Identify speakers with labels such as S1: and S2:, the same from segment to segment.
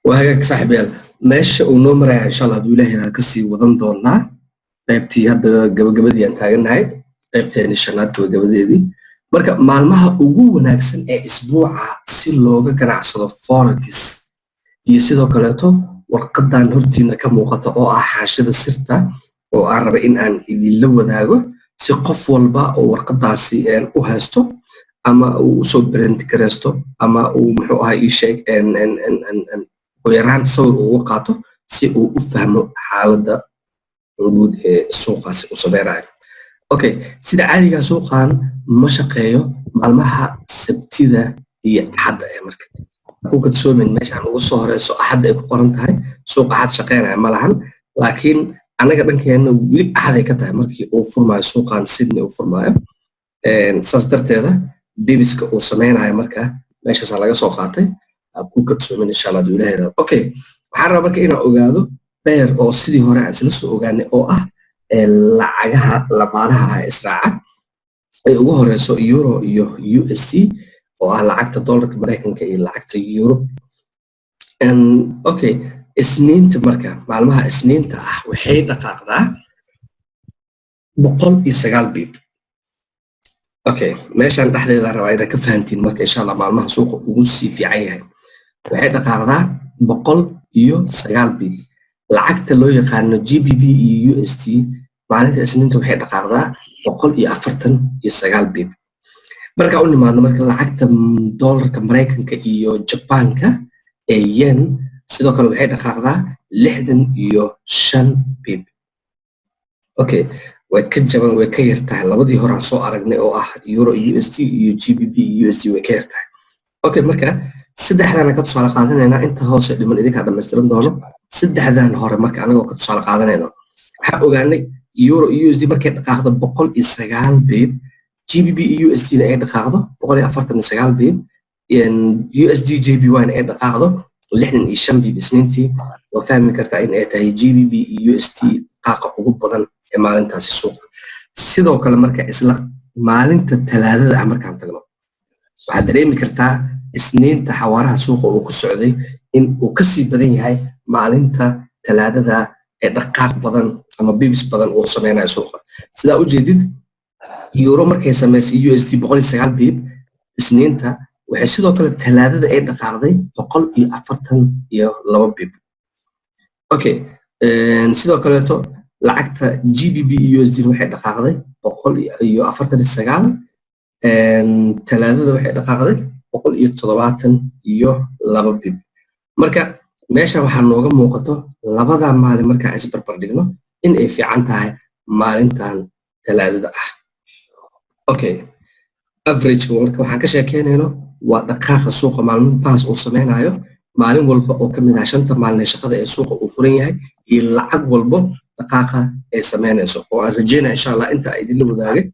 S1: وهاجاك صاحب يال ماشي ونمر إن شاء الله دوله هنا كسي وضن دورنا qaybtii hadda gabagabadii aan taaganahay qaybteeni shanaad gabagabadeedii marka maalmaha ugu wanaagsan ee isbuuca si looga ganacsado forex iyo sidoo kaleeto warqadan hortiina ka muuqata oo ah xaashida sirta oo aan raba in aan idinla wadaago si qof walba oo warqadaasi u haysto ama uu soo brand gareysto ama uu muxuu ahaa ii sheeg oo yaraan sawir uu qaato si uu u fahmo xaaladda guud ee suuqaasi u sameeyo. Okay, sida caadiga suuqan ma shaqeeyo maalmaha Sabtida iyo Axadda ee marka ku kadsoomin meeshaan ugu soo horeyso Axadda ay ku qoran tahay suuqa Axad shaqeynaya ma lahan laakiin anaga dhankeena wili Axad ay ka tahay markii uu furmaayo suuqan Sydney uu furmaayo saas darteeda bibiska uu sameynayo marka meeshaas laga soo qaatay ku kadsoomin insha Allah Ilaahay. Okay, waxaan rabaa marka inaan ogaado beer oo sidii hore aan isla soo ogaanay oo ah lacagaha lamaanaha israaca ay ugu horeyso euro iyo USD oo ah lacagta dollarka Mareykanka iyo lacagta euro okay isniinta marka maalmaha isniinta ah waxay dhaqaaqdaa 109 bib okay meeshaan dhexdeeda rabaa inaad ka fahantiin marka insha Allah maalmaha suuqa ugu sii fiican yahay waxay dhaqaaqdaa 109 bib lacagta loo yaqaano GBP iyo USD maalinta isniinta waxay dhaqaaqdaa 149 bib marka u nimaadno marka lacagta dollarka Mareykanka iyo Japanka ee yen sidoo kale waxay dhaqaaqdaa 65 bib okay way ka jaban way ka yartahay labadii hore aan soo aragnay oo ah euro USD iyo GBP USD way ka yartahay okay marka saddexdan ka tusaale qaadanayna inta hoose dhiman idinka dhameystiran doono saddexdan hore marka anaga ka tusaale qaadanayno waxa ogaanay euro USD markay dhaqaaqdo 109 bib GBP USD ay dhaqaaqdo 149 bib USD JPY ay dhaqaaqdo 65 bib isniintii oo fahmi kartaa in ay tahay GBP USD qaaqa ugu badan ee maalintaasi suuqa sidoo kale marka isla maalinta talaadada markaan tagno waxaad dareemi kartaa isniinta xawaaraha suuqa uu ku socday in uu ka sii badan yahay maalinta talaadada ee dhaqaaq badan ama bibis badan uu sameynayo suuqa sida u jeedid euro markay sameysay USD 109 bib isniinta waxay sidoo kale talaadada ay dhaqaaqday 142 bib okay sidoo kale to lacagta GBP USD waxay dhaqaaqday 149 talaadada waxay dhaqaaqday 172 bib marka meesha waxaa nooga muuqato labada maalin marka ay isbarbar dhigno in ay fiican tahay maalintan talaadada ah okay average marka waxaan ka sheekeynayno waa dhaqaaqa suuqa maalmahaas uu sameynayo maalin walba oo kamid ah shanta maalin ee shaqada ee suuqa uu furan yahay iyo lacag walba dhaqaaqa ay sameynayso oo aan rajeynaa insha Allah inta ay idin wadaagay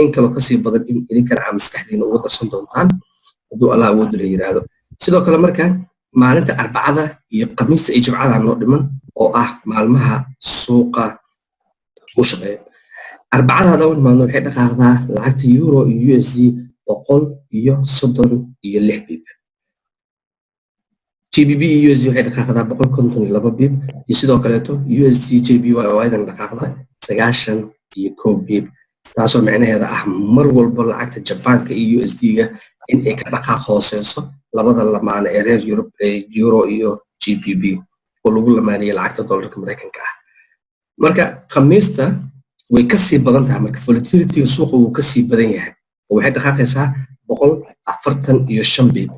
S1: in kale ka sii badan in idinkana aan maskaxdiina ugu darsan doontaan hadduu Allah awood u yiraahdo sidoo kale marka maalinta arbacada iyo khamiista iyo jumcada noo dhiman oo ah maalmaha suuqa u shaqeeya arbacada hadda maanta waxay dhaqaaqdaa lacagta euro iyo USD 136 bib GBP USD waxay dhaqaaqdaa 152 bib iyo sidoo kale to USD JPY oo aydan dhaqaaqdaa 91 bib taasoo macnaheedu ah mar walba lacagta Japanka iyo USD-ga in ay ka dhaqaaq hooseyso labada lamaan ee reer Europe ee euro iyo GBP oo lagu lamaaniyay lacagta dollarka Mareykanka ah marka khamiista way ka sii badan tahay marka volatility suuqa uu ka sii badan yahay oo waxay dhaqaaqaysaa 145 bib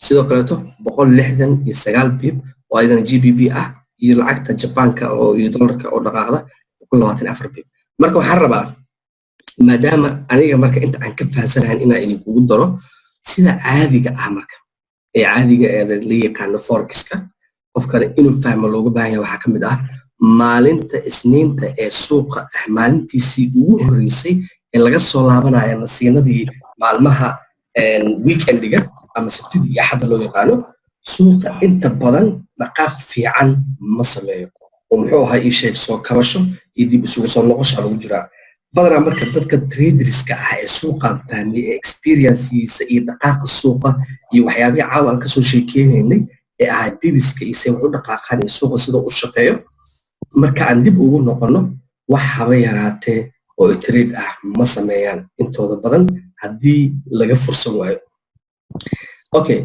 S1: sidoo kale to 169 bib oo aydan GBP ah iyo lacagta Japanka oo iyo dollarka oo dhaqaaqda 124 bib marka waxaan rabaa maadaama aniga marka inta aan ka fahansanahay inaan idin kugu daro sida caadiga ah marka ee caadiga ee la yaqaan forex-ka qofkana inuu fahmo looga baahan yahay waxa kamid ah maalinta isniinta ee suuqa ah maalintiisii ugu horeysay ee laga soo laabanayo nasiinadii maalmaha weekendiga ama sabtida iyo axadda loo yaqaano suuqa inta badan dhaqaaq fiican ma sameeyo oo muxuu ahaa ii sheeg soo kabasho iyo dib isugu soo noqosha lagu jiraa badanaa marka dadka traderska ah ee suuqan fahmay ee experience-iisa iyo dhaqaaqa suuqa iyo waxyaabaha caawa aan kasoo sheekeynaynay ee ahaa bibiska iyo se wax u dhaqaaqaan iyo suuqa sida u shaqeeyo marka aan dib ugu noqono wax haba yaraatee oo trade ah ma sameeyaan intooda badan haddii laga fursan waayo. Okay,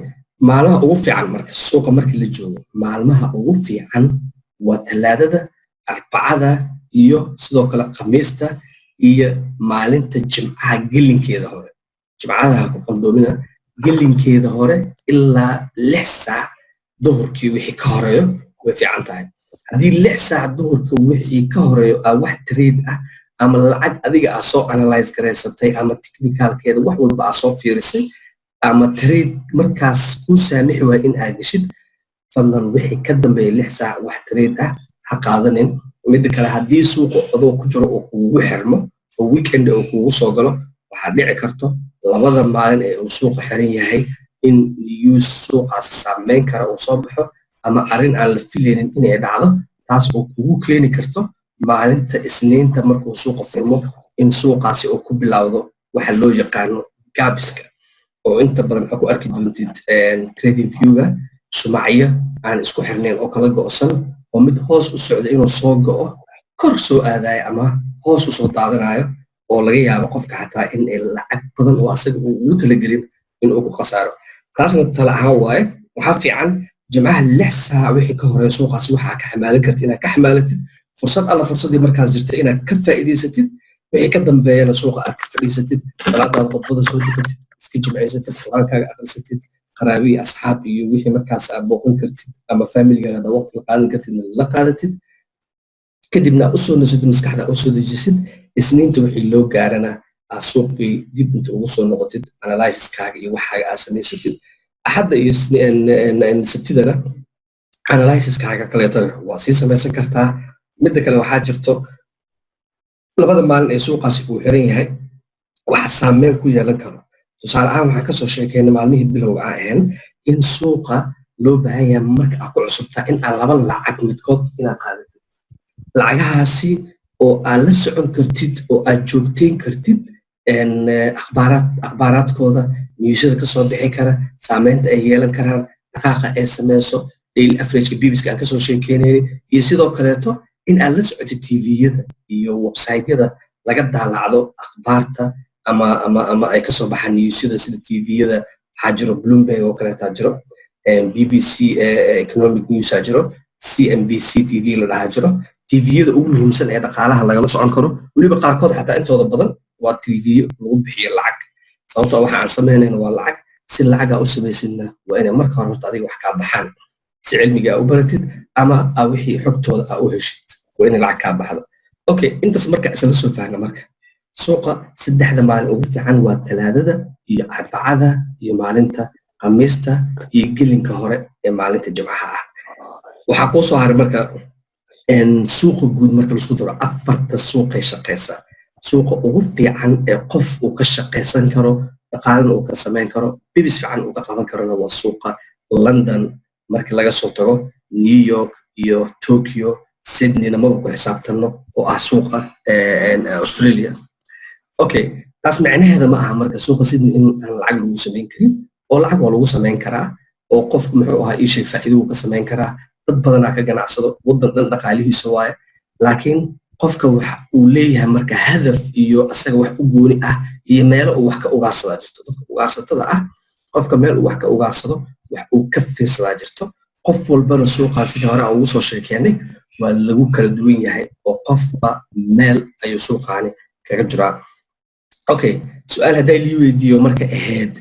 S1: maalmaha ugu fiican marka suuqa markii la joogo maalmaha ugu fiican waa Talaadada, Arbacada iyo sidoo kale Khamiista iyo maalinta Jimcaha gelinkeeda hore. Jimcaha ku qaldoomina gelinkeeda hore ilaa 6 saac duhurkii wixii ka horeeyo way fiican tahay. haddii 6 saac duhurka wixii ka horeeyo wax trade ah ama lacag adiga aad soo analyze gareysatay ama technicalkeeda wax walba aad soo fiirisay ama trade markaas ku saamixi waay in aad gashid fadlan wixii ka dambeeya 6 saac wax trade ah ha qaadanin. mid kale haddii suuqa adoo ku jiro oo kugu xirmo oo weekend oo kugu soo galo waxaa dhici karto labada maalin ee uu suuqa xiran yahay in news suuqaas saameyn kara uu soo baxo ama arrin aan la filaynin inay dhacdo taas oo kugu keeni karto maalinta Isniinta markuu suuqa furmo in suuqaasi uu ku bilowdo waxa loo yaqaano gabiska oo inta badan ku arki doontid trading view-ga shumacyo aan isku xirnayn oo kala go'san oo mid hoos u socdo inuu soo go'o kor soo aadayo ama hoos u soo daadanayo oo laga yaabo qofka xataa in ay lacag badan oo asaga uu ugu talagelin inuu ku khasaaro. taasna tala ahaan waaye waxaa fiican jimcaha 6 saac wixii ka horeeya suuqaasi waxaa ka xamaalan kartid inaad ka xamaalatid fursadii markaas jirta inaad ka faa'iidaysatid wixii ka dambeeyana suuqa aad ka fadhiisatid salaadaada khudbada soo dukatid iska jimcaysatid quraankaaga akhrisatid qaraabiyi asxaab iyo wixii markaas aad booqan kartid ama familigaaga waqti la qaadan kartid la qaadatid kadibna u soo nasatid maskaxda u soo dejisid Isniinta wixii loo gaarana aad suuqii dib inta ugu soo noqotid analysiskaaga iyo waxaaga aad samaysatid Axadda iyo Sabtidana analysiskaaga kaleetana waa sii samaysan kartaa. midda kale waxaa jirto labada maalin ee suuqaasi uu xiran yahay waxa saameyn ku yeelan karo. tusaale ahaan waxaan kasoo sheekeynay maalmihii bilowga aan ahayn in suuqa loo baahan yahay marka aad ku cusubtaa in aad laba lacag midkood inaad qaadatid lacagahaasi oo aad la socon kartid oo aad joogteyn kartid akhbaaraadkooda newsyada kasoo bixi kara saameynta ay yeelan karaan dhaqaaqa ay sameyso daily averageka bibiska aan kasoo sheekeynayay iyo sidoo kaleeto in aad la socotid tviyada iyo websiteyada laga daalacdo akhbaarta ama ay kasoo baxaan newsyada sida tviyada waxaa jiro Bloomberg oo kaleetaa jiro BBC economic news aa jiro CNBC TV la dhahaa jiro tviyada ugu muhiimsan ee dhaqaalaha lagala socon karo weliba qaarkood xataa intooda badan waa tviyo lagu bixiyo lacag sababtoo waxa aan samaynayna waa lacag si lacaga u samaysidna waa inay marka hore horta adiga wax kaa baxaan si cilmiga u baratid ama wixii xogtooda u heshid waa inay lacag kaa baxdo. Okay, intaas marka isla soo faahna marka suuqa 3 maalin ugu fiican waa Talaadada iyo Arbacada iyo maalinta Khamiista iyo gelinka hore ee maalinta Jimcaha ah. waxaa ku soo haray marka suuqa guud marka la isku daro 4 suuqay shaqeysa. suuqa ugu fiican ee qof uu ka shaqeysan karo dhaqaalana uu ka sameyn karo bibis fiican uu ka qaban karona waa suuqa London markii laga soo tago New York iyo Tokyo Sydneyna maba ku xisaabtano oo ah suuqa Australia. Okay, taas macnaheeda ma aha marka suuqa Sydney in aan lacag lagu sameyn karin oo lacag waa lagu sameyn karaa oo qofku muxuu ahaa ii sheeg faa'iido uu ka sameyn karaa dad badanaa ka ganacsado waddan dhan dhaqaalihiisa waaye laakiin qofka waxa uu leeyahay marka hadaf iyo asaga wax u gooni ah iyo meelo uu wax ka ugaarsadaa jirto. dadka ugaarsatada ah qofka meel uu wax ka ugaarsado wax uu ka fiirsadaa jirto. qof walbana suuqaasi hore aan ugu soo sheekeynay waa lagu kala duwan yahay oo qofba meel ayuu suuqaani kaga jiraa. Okay, su'aal hadday lii weydiiyo marka ahayd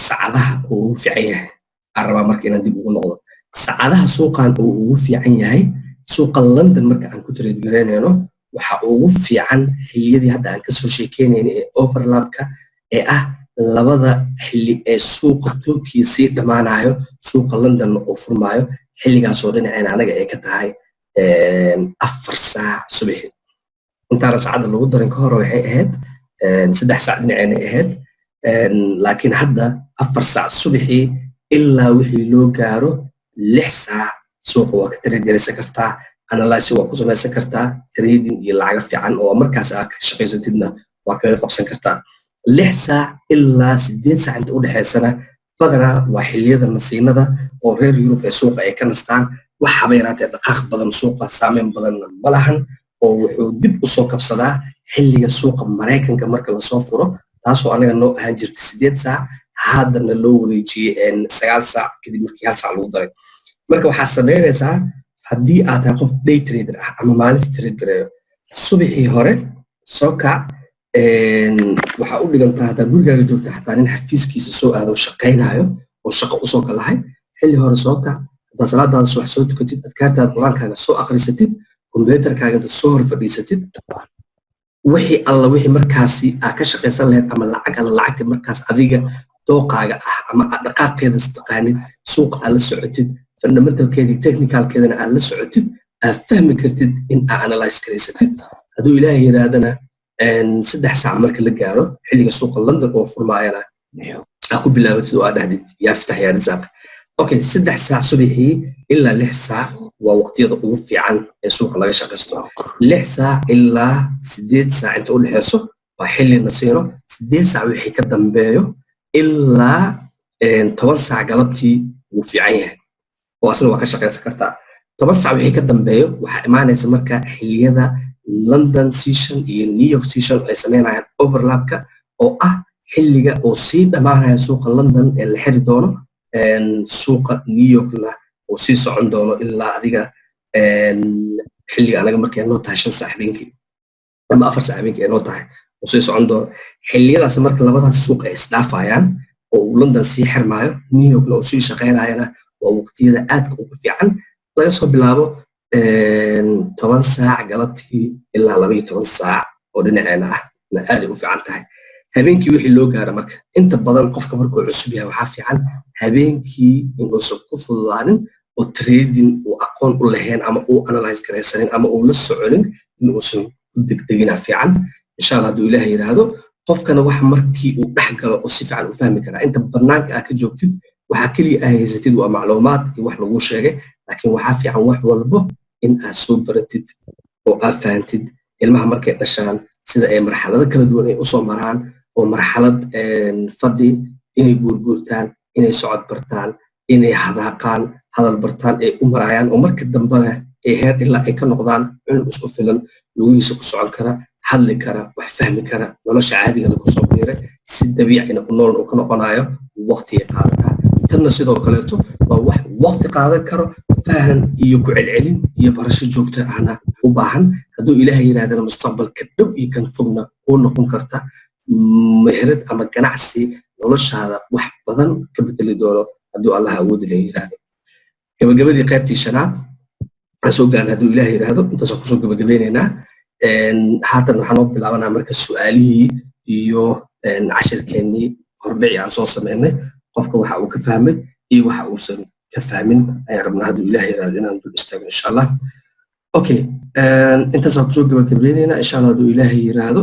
S1: saacadaha uu ugu fiican yahay aan rabaa marka inaan dib ugu noqdo. saacadaha suuqan uu ugu fiican yahay suuqa London marka aan ku trade gareynayno waxa ugu fiican xilliyadii hadda aan kasoo sheekeynayna ee overlapka ee ah labada xilli ee suuqa Tokyo sii dhamaanayo suuqa London oo furmaayo xilligaas oo dhinacayna anaga ay ka tahay 4 saac subax intaana saacada lagu darin ka hor waxay ahayd 3 saac dhinacayna ahayd laakiin hadda 4 saac subaxii ilaa wixii loo gaaro 6 saac suuqa waa ka trade garaysan kartaa analysis waa ku samaysan kartaa trading iyo lacag fiican oo markaas aad ka shaqaysatidna waa kaga qabsan kartaa 6 saac ilaa 8 saac inta u dhaxaysana بدنا وحلية النسينة أو غير يوروب سوق أي كنستان وحبيرات دقائق بدن سوق سامين بدن ملحن أو دب سوق بصدا حلية سوق مريكان كمركز الصفرة تاسو أنا إنه هنجر تسديد ساعة هذا اللو ريجي إن سجال ساعة كده مركي هال ساعة لودري مركب حسبين ساعة هدي أتاقف دي تريدر أما مالي تريدر الصبح هوري سوكا waxaa u dhigantaa haddaad gurigaaga joogta xataa nin xafiiskiisa soo aado shaqaynayo oo shaqo usoo galahay xilli hore soo kac haddaad salaadaada subax soo tukatid adkaartaada qur-aankaaga soo akhrisatid kombiyuutarkaaga dad soo hor fadhiisatid wixii alla wixii markaasi aa ka shaqaysan lahayd ama lacag alla lacagta markaas adiga dooqaaga ah ama aad dhaqaaqeeda istaqaanid suuqa aad la socotid fundamentalkeeda iyo technicalkeedana aad la socotid aad fahmi kartid in aa analyze garaysatid hadduu ilaahay yidhaahdana saddex saac marka la gaaro xilliga suuqa London oo furmaayana aku bilaabatid oo aad dhahdid yaa fitax yaa risaaq okay saddex saac subaxii ilaa 6 saac waa waqtiyada ugu fiican ee suuqa laga shaqaysto 6 saac ilaa 8 saac inta u dhaxayso waa xilli nasiino 8 saac wixii ka dambeeyo ilaa 10 saac galabtii wuu fiican yahay oo asna waa ka shaqaysan kartaa 10 saac wixii ka dambeeyo waxaa imaanaysa marka xilliyada London session iyo New York session ay sameynayaan overlapka oo ah xilliga oo sii dhamaanaya suuqa London ee la xiri doono suuqa New Yorkna oo sii socon doono ilaa adiga xilliga anaga markay noo tahay 5 saac habeenkii ama 4 saac habeenkii ay noo tahay oo sii socon doono xilliyadaas marka labadaas suuq ay isdhaafayaan oo London sii xirmaayo New Yorkna oo sii shaqeynayana waa waqtiyada aadka ugu fiican laga soo bilaabo 10 saac galabtii ilaa 12 saac oo dhinaceena ah na aad u fiican tahay habeenkii wixii loo gaaro marka inta badan qofka markuu cusub yahay waxaa fiican habeenkii inuu soo ku fududaanin oo trading uu aqoon u lahayn ama uu analyze garaysanin ama uu la soconin inuu soo degdegina fiican insha Allah hadduu ilaahay yiraahdo qofkana wax markii uu dhex galo oo si fiican u fahmi karaa inta banaanka aad ka joogtid waxa kaliya ay haysatid waa macluumaad iyo wax lagu sheegay laakiin waxaa fiican wax walba in aad soo baratid oo aad fahantid ilmaha markay dhashaan sida ay marxalado kala duwan ay u soo maraan oo marxalad fadhi inay guurguurtaan inay socod bartaan inay hadaaqaan hadal bartaan ay u marayaan oo marka dambena ay heer ilaa ay ka noqdaan cunug isku filan lugihiisa ku socon kara hadli kara wax fahmi kara nolosha caadiga ku soo biiray si dabiicina u nool oo ka noqonayo waqti qaadataa tanna sidoo kaleeto waa wax waqti qaadan karo fahan iyo ku celcelin iyo barasho joogto ahna u baahan hadduu ilaahay yiraahdana mustaqbalka dhow iyo kan fogna oo noqon karta meherad ama ganacsi noloshaada wax badan ka bedeli doono hadduu Allah awood leeyahay yiraahdo gabagabadii qaybtii shanaad aan soo gaarnay hadduu ilaahay yiraahdo intaas ku soo gabagabeynayna haatan waxaan u bilaabanaa marka su'aalihii iyo cashirkeennii hordhici aan soo sameynay qofka waxa uu ka fahmay iyo waxa uusan ka fahmin ayaan rabnaa hadduu ilaahay yiraahdo inaan dul istaagno insha Allah okay intaas aan ku soo gabagabeynayna insha Allah hadduu ilaahay yiraahdo